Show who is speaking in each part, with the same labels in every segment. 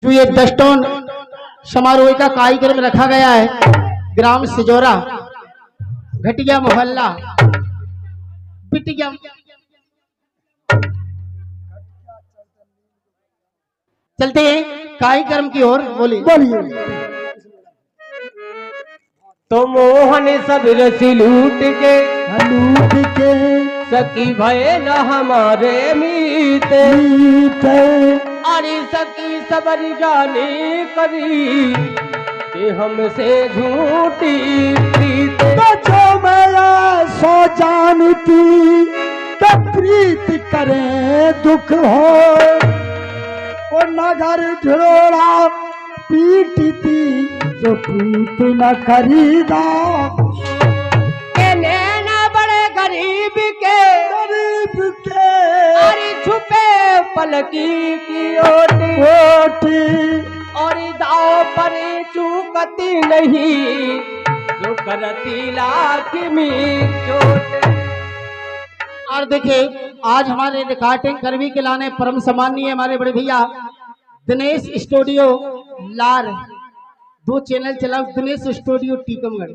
Speaker 1: जो ये दस्टोन समारोह का कार्यक्रम रखा गया है ग्राम सिजोरा घटिया मोहल्ला बिटिया चलते हैं कार्यक्रम की ओर। बोलिए।
Speaker 2: तो मोहन सब रस लूट के सखी भय न हमारे मीत अरे सखी सबर जाने करी कि हमसे झूठी प्रीत
Speaker 3: जो मेरा सो जानती तो प्रीत करे दुख हो वो नगर ढोड़ा पीटती जो प्रीत न खरीदा
Speaker 2: नैना बड़े गरीब के अरे छुपे पलकी की ओटी और दाव पर चूकती नहीं जो करती लाख में चोट।
Speaker 1: और देखिए आज हमारे रिकॉर्डिंग करवी के लाने परम सम्मानीय हमारे बड़े भैया दिनेश स्टूडियो लार 2 चैनल चला दिनेश स्टूडियो टीकमगढ़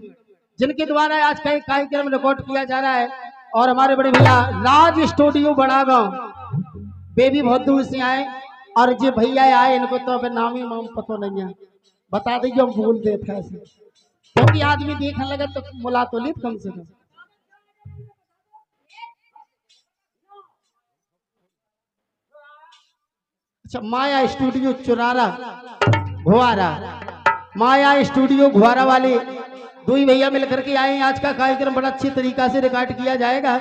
Speaker 1: जिनके द्वारा आज का कार्यक्रम रिकॉर्ड किया जा रहा है। और हमारे बड़े भैया राज स्टूडियो बड़ा गांव बेबी बहुत दूर से आए और जो भैया आए इनको तो अभी नाम ही पता नहीं है बता दीजिए हम भूल देते ऐसे क्योंकि आदमी देखने लगा तो मुला तो ली कम से कम। अच्छा माया स्टूडियो चुरारा घुआरा माया स्टूडियो घुआरा वाले 2 ही भैया मिलकर के आए। आज का कार्यक्रम बड़ा अच्छी तरीका से रिकॉर्ड किया जाएगा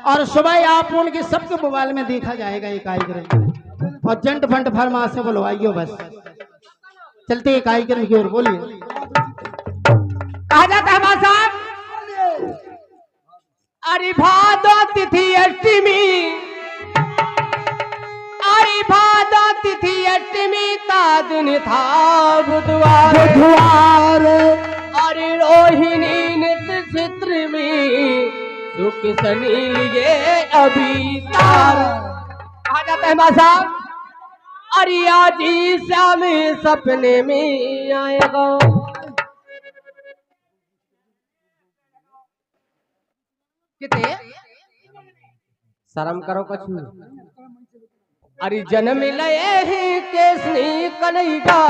Speaker 1: और सुबह आप उनके सबके मोबाइल में देखा जाएगा ये कार्यक्रम और जंट फंट फरमा से बुलवाइयो बस। चलते हैं कार्यक्रम की ओर। बोलिए।
Speaker 2: कहा जाता है साहब अरे भादो तिथि अष्टमी अरे भादो तिथि अष्टमी का दिन था बुधवार अरे रोहिणी नृत्य चित्र में सुख सनी लिए अभी तार। कहा जाता है साहब अरे आज श्याम सपने में आएगा कितने शर्म करो कछु अरे जन्म लये ही केसनी कन्हैया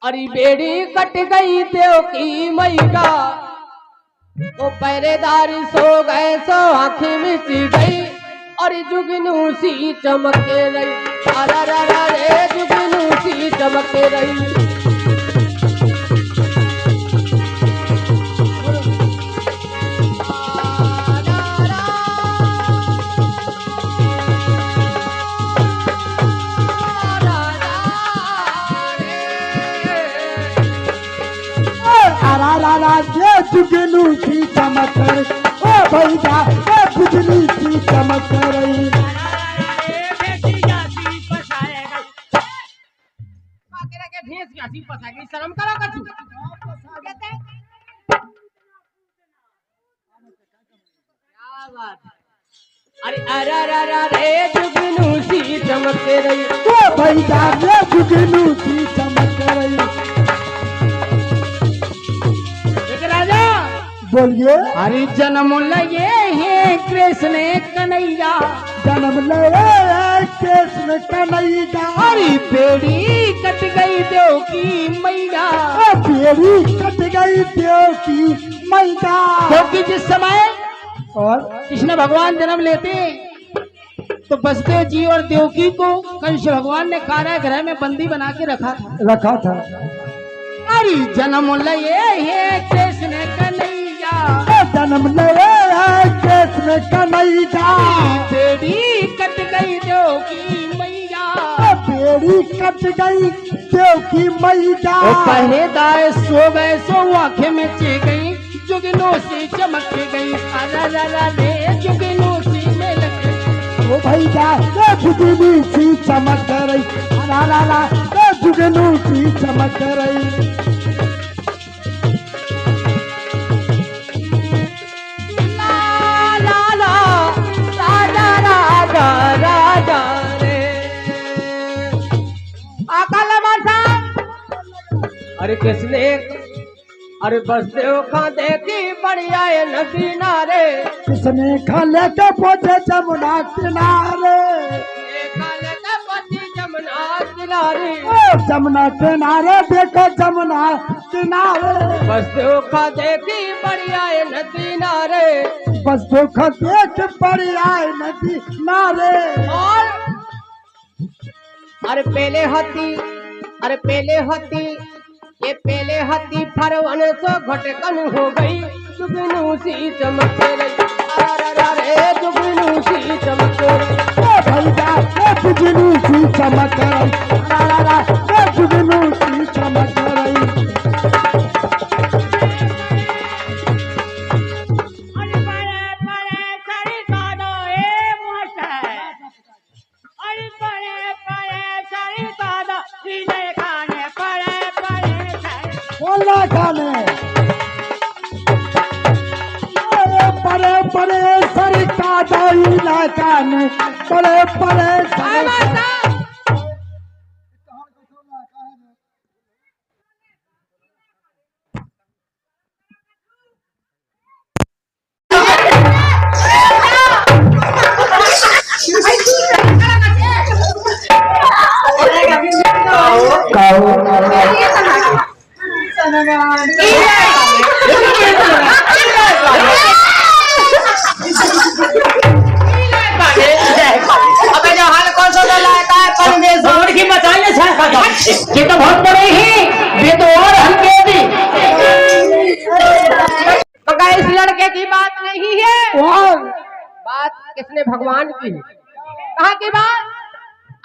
Speaker 2: अरे बेड़ी कट गई देव की मैया वो पहरेदार सो गए सो आंखें मिच गई और जुगनू सी चमके रही अरे रे जुगनू सी चमके रही।
Speaker 3: जुगनू की चमक ओ भैया बिजली की चमक रही
Speaker 2: शर्म करो कछु अरे अरे जुगनू सी चमक रही
Speaker 3: ओ भैया जुगनू की चमक रही। बोलिए।
Speaker 1: हरि जन्म लगे हैं कृष्ण कन्हैया
Speaker 3: जन्म लगे कृष्ण कन्हैया
Speaker 1: हरी बेड़ी कट गई देव की मैया
Speaker 3: बेड़ी कट गई देव की मैया
Speaker 1: क्योंकि जिस समय
Speaker 3: और
Speaker 1: कृष्ण भगवान जन्म लेते तो बसदेव जी और देवकी को कंस भगवान ने कारागृह में बंदी बना के रखा था। हरि जन्म लगे हैं कृष्ण कन्हैया
Speaker 3: जन्म लगे कृष्ण कन्हैया
Speaker 1: बेड़ी कट गई देव की मैया
Speaker 3: बेड़ी कट गई देव की मैया
Speaker 1: पहरेदार सो गए सो आंखें में चे गई जुगनू से चमक गई अरे जुगनू से में लगे
Speaker 3: ओ भैया जुगनू सी चमक रही अरे जुगनू सी चमक रही।
Speaker 2: काले बासा अरे किसने अरे बस देखा देखी बढ़िया है नदी नारे
Speaker 3: किसने खा लेके पहुंचे जमुना किनारे जमुना किनारे देखो जमुना किनारे
Speaker 2: बस धोखा देखी बढ़िया है नदी नारे
Speaker 3: बस धोखा देख बढ़िया है नदी नारे
Speaker 2: और अरे पहले हती ये पहले हती फरवन सो घटकन हो गई जुगनू सी चमक रही अरे जुगनू सी चमक रही
Speaker 3: भैया जुगनू सी चमक रही जुगनू सी चमक रही बोलना खाने परे परे सर का दाई ना काने परे परे
Speaker 1: ये तो बहुत बड़े ही ये तो और हल्के भी
Speaker 2: मगर इस लड़के की बात नहीं है बात किसने भगवान की है कहाँ की बात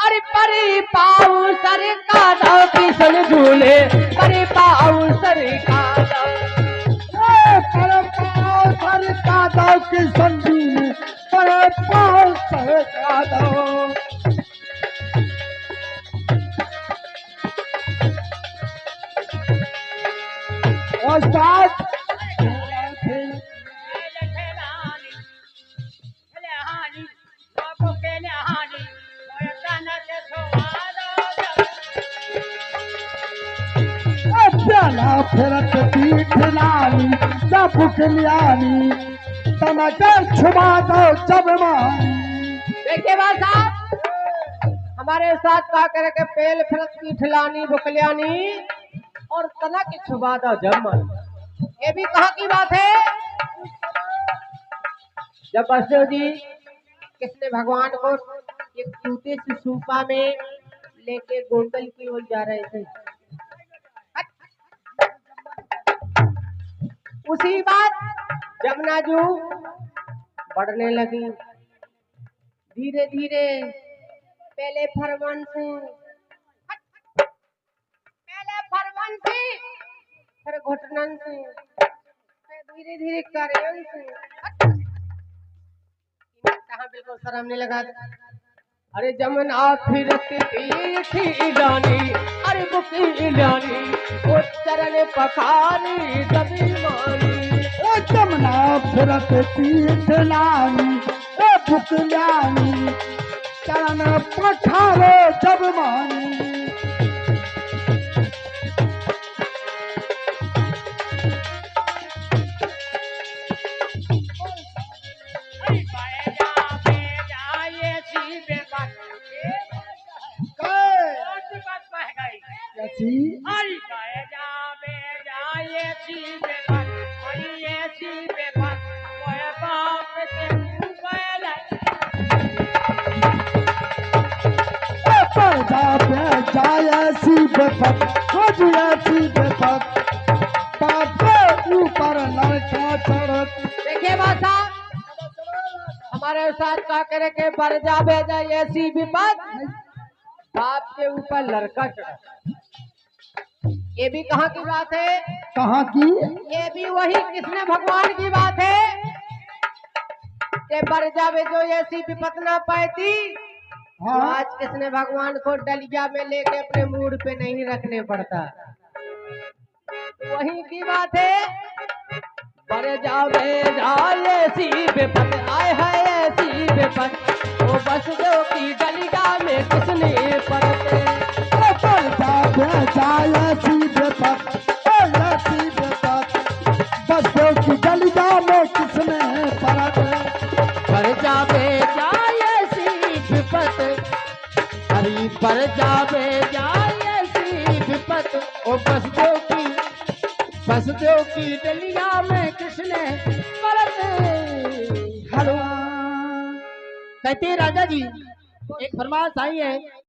Speaker 2: अरे परे पाऊ सर का दाव किशन झूले परे पाऊ सर का
Speaker 3: परे पाँव सर का दाव किशन झूले परे पाँव सर का दाव उस्ताद प्याला फिरत पीठ लानी जब बुकलियानी तनके छुपा दो जब मानी
Speaker 2: देखिए बात साहब हमारे साथ का करके पेल फिरत पीठ लानी बुकलियानी और तना की छुबा दो जब मन ये भी कहाँ की बात है जब बसदेव जी किसने भगवान को एक जूते से सूपा में लेके गोंडल की ओर जा रहे थे उसी बात जमुना जू बढ़ने लगी धीरे धीरे पहले फरमान से फिर घुटनन से धीरे धीरे करेन से कहाँ बिल्कुल शर्म नहीं लगा अरे जमुना फिरत थी जानी अरे बुकी जानी वो चरण पखारी दबी मानी
Speaker 3: जमुना फिरत पीठ लानी बुकलियानी चरण पठारो जब मानी
Speaker 2: देखिए बात हमारे साथ का करे के बढ़ जावे ऐसी विपद बाप के ऊपर लड़का चढ़ा ये भी कहाँ की बात है
Speaker 3: कहाँ की
Speaker 2: ये भी वही कृष्ण भगवान की बात है कि बढ़ जावे जो ऐसी विपद ना पाती
Speaker 3: हाँ।
Speaker 2: आज कृष्ण भगवान को डलिया में लेके अपने मूड पे नहीं रखने पड़ता वही की बात है बढ़ जावे ऐसी विपद आए है ऐसी विपद वो बस दो की डलिया में किसने पड़ते
Speaker 3: जाए सीधे तक सीधे तक बस देव की गलिया में किसने परत
Speaker 1: पर जावे जाए सी विपत, अरे पर जावे जाए सी विपत, ओ बसदेव की डलिया में किसने परत।
Speaker 3: हलवा
Speaker 1: कहते हैं राजा जी, एक फरमाइश आई है